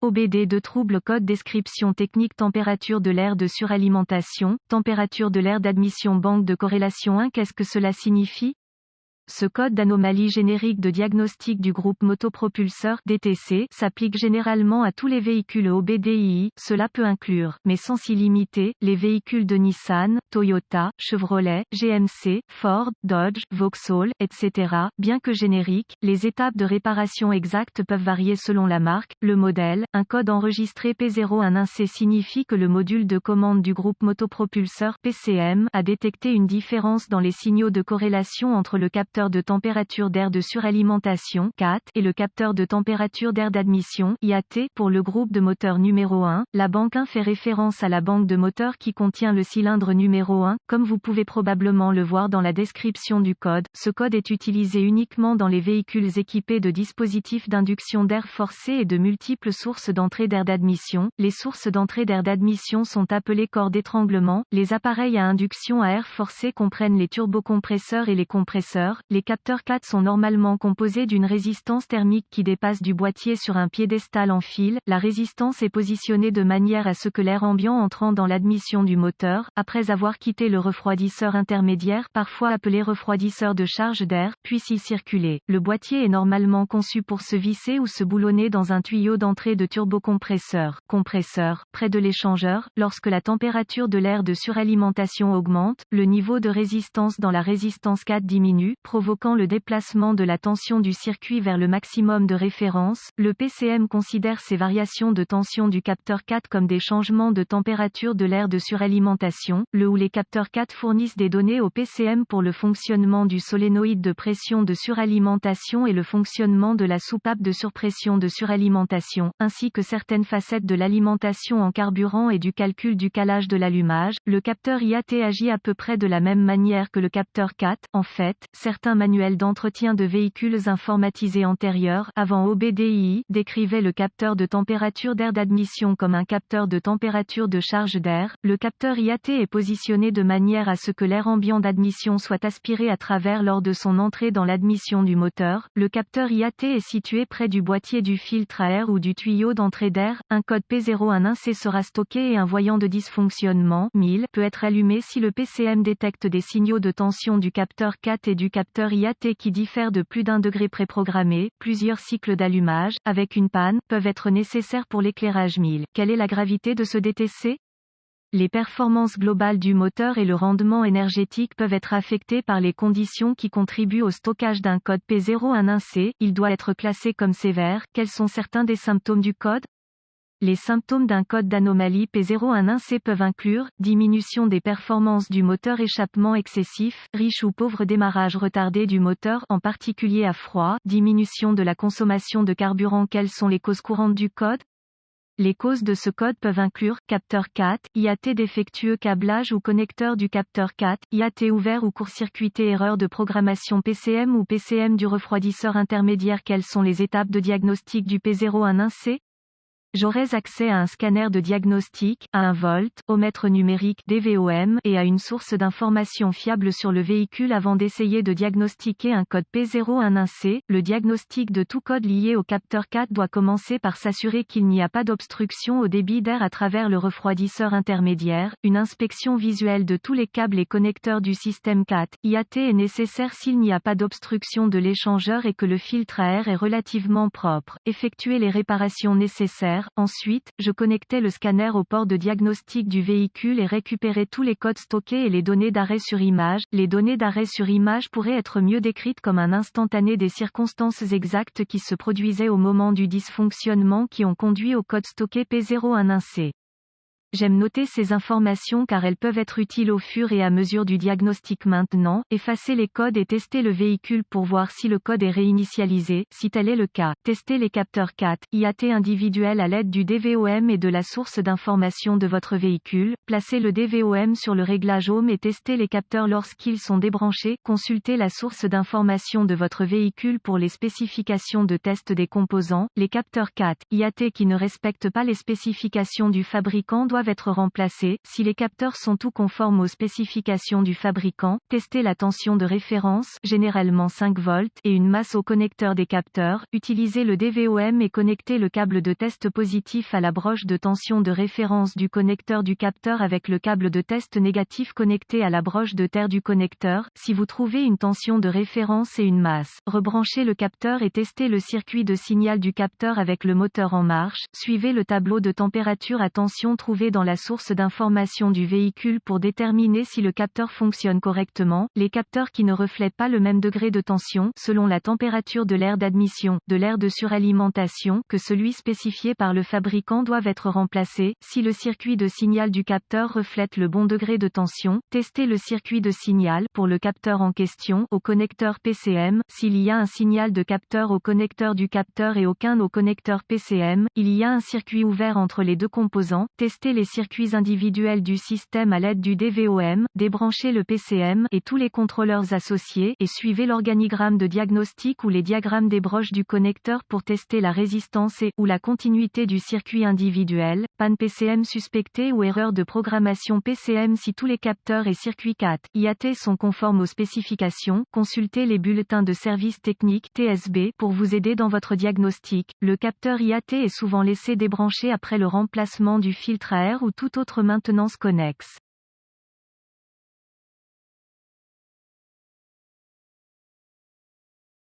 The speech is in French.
OBD de trouble code description technique température de l'air de suralimentation, température de l'air d'admission banque de corrélation 1. Qu'est-ce que cela signifie? Ce code d'anomalie générique de diagnostic du groupe motopropulseur DTC s'applique généralement à tous les véhicules OBDII, cela peut inclure, mais sans s'y limiter, les véhicules de Nissan, Toyota, Chevrolet, GMC, Ford, Dodge, Vauxhall, etc. Bien que génériques, les étapes de réparation exactes peuvent varier selon la marque, le modèle. Un code enregistré P011C signifie que le module de commande du groupe motopropulseur PCM a détecté une différence dans les signaux de corrélation entre le capteur de température d'air de suralimentation CAT et le capteur de température d'air d'admission IAT. Pour le groupe de moteur numéro 1, la banque 1 fait référence à la banque de moteur qui contient le cylindre numéro 1, comme vous pouvez probablement le voir dans la description du code. Ce code est utilisé uniquement dans les véhicules équipés de dispositifs d'induction d'air forcé et de multiples sources d'entrée d'air d'admission. Les sources d'entrée d'air d'admission sont appelées corps d'étranglement. Les appareils à induction à air forcé comprennent les turbocompresseurs et les compresseurs. Les capteurs CAT sont normalement composés d'une résistance thermique qui dépasse du boîtier sur un piédestal en fil. La résistance est positionnée de manière à ce que l'air ambiant entrant dans l'admission du moteur, après avoir quitté le refroidisseur intermédiaire, parfois appelé refroidisseur de charge d'air, puisse y circuler. Le boîtier est normalement conçu pour se visser ou se boulonner dans un tuyau d'entrée de turbocompresseur. Compresseur, près de l'échangeur. Lorsque la température de l'air de suralimentation augmente, le niveau de résistance dans la résistance CAT diminue, provoquant le déplacement de la tension du circuit vers le maximum de référence. Le PCM considère ces variations de tension du capteur CAT comme des changements de température de l'air de suralimentation. Le ou les capteurs CAT fournissent des données au PCM pour le fonctionnement du solénoïde de pression de suralimentation et le fonctionnement de la soupape de surpression de suralimentation, ainsi que certaines facettes de l'alimentation en carburant et du calcul du calage de l'allumage. Le capteur IAT agit à peu près de la même manière que le capteur CAT. En fait, certains manuels d'entretien de véhicules informatisés antérieurs, avant OBDII, décrivaient le capteur de température d'air d'admission comme un capteur de température de charge d'air. Le capteur IAT est positionné de manière à ce que l'air ambiant d'admission soit aspiré à travers lors de son entrée dans l'admission du moteur. Le capteur IAT est situé près du boîtier du filtre à air ou du tuyau d'entrée d'air. Un code P011C sera stocké et un voyant de dysfonctionnement 1000 peut être allumé si le PCM détecte des signaux de tension du capteur CAT et du capteur IAT qui diffèrent de plus d'1 degré préprogrammé. Plusieurs cycles d'allumage, avec une panne, peuvent être nécessaires pour l'éclairage 1000. Quelle est la gravité de ce DTC? Les performances globales du moteur et le rendement énergétique peuvent être affectés par les conditions qui contribuent au stockage d'un code P011C. Il doit être classé comme sévère. Quels sont certains des symptômes du code? Les symptômes d'un code d'anomalie P011C peuvent inclure diminution des performances du moteur, échappement excessif, riche ou pauvre démarrage retardé du moteur, en particulier à froid, diminution de la consommation de carburant. Quelles sont les causes courantes du code? Les causes de ce code peuvent inclure capteur CAT, IAT défectueux, câblage ou connecteur du capteur CAT, IAT ouvert ou court-circuité, erreur de programmation PCM ou PCM du refroidisseur intermédiaire. Quelles sont les étapes de diagnostic du P011C? J'aurais accès à un scanner de diagnostic, à un voltomètre numérique DVOM et à une source d'information fiable sur le véhicule avant d'essayer de diagnostiquer un code P011C. Le diagnostic de tout code lié au capteur CAT doit commencer par s'assurer qu'il n'y a pas d'obstruction au débit d'air à travers le refroidisseur intermédiaire. Une inspection visuelle de tous les câbles et connecteurs du système CAT IAT est nécessaire s'il n'y a pas d'obstruction de l'échangeur et que le filtre à air est relativement propre. Effectuer les réparations nécessaires. Ensuite, je connectais le scanner au port de diagnostic du véhicule et récupérais tous les codes stockés et les données d'arrêt sur image. Les données d'arrêt sur image pourraient être mieux décrites comme un instantané des circonstances exactes qui se produisaient au moment du dysfonctionnement qui ont conduit au code stocké P011C. J'aime noter ces informations car elles peuvent être utiles au fur et à mesure du diagnostic. Maintenant, effacer les codes et tester le véhicule pour voir si le code est réinitialisé, si tel est le cas. Tester les capteurs CAT, IAT individuels à l'aide du DVOM et de la source d'information de votre véhicule. Placez le DVOM sur le réglage Home et testez les capteurs lorsqu'ils sont débranchés. Consultez la source d'information de votre véhicule pour les spécifications de test des composants. Les capteurs CAT, IAT qui ne respectent pas les spécifications du fabricant doivent doivent être remplacés. Si les capteurs sont tout conformes aux spécifications du fabricant, testez la tension de référence, généralement 5 volts, et une masse au connecteur des capteurs. Utilisez le DVOM et connectez le câble de test positif à la broche de tension de référence du connecteur du capteur avec le câble de test négatif connecté à la broche de terre du connecteur. Si vous trouvez une tension de référence et une masse, rebranchez le capteur et testez le circuit de signal du capteur avec le moteur en marche. Suivez le tableau de température à tension trouvé dans la source d'information du véhicule pour déterminer si le capteur fonctionne correctement. Les capteurs qui ne reflètent pas le même degré de tension, selon la température de l'air d'admission, de l'air de suralimentation, que celui spécifié par le fabricant doivent être remplacés. Si le circuit de signal du capteur reflète le bon degré de tension, testez le circuit de signal, pour le capteur en question, au connecteur PCM. S'il y a un signal de capteur au connecteur du capteur et aucun au connecteur PCM, il y a un circuit ouvert entre les deux composants. Testez les circuits individuels du système à l'aide du DVOM, débranchez le PCM et tous les contrôleurs associés, et suivez l'organigramme de diagnostic ou les diagrammes des broches du connecteur pour tester la résistance et ou la continuité du circuit individuel. Panne PCM suspectée ou erreur de programmation PCM. Si tous les capteurs et circuits CAT, IAT sont conformes aux spécifications, consultez les bulletins de service technique (TSB) pour vous aider dans votre diagnostic. Le capteur IAT est souvent laissé débranché après le remplacement du filtre à air ou toute autre maintenance connexe.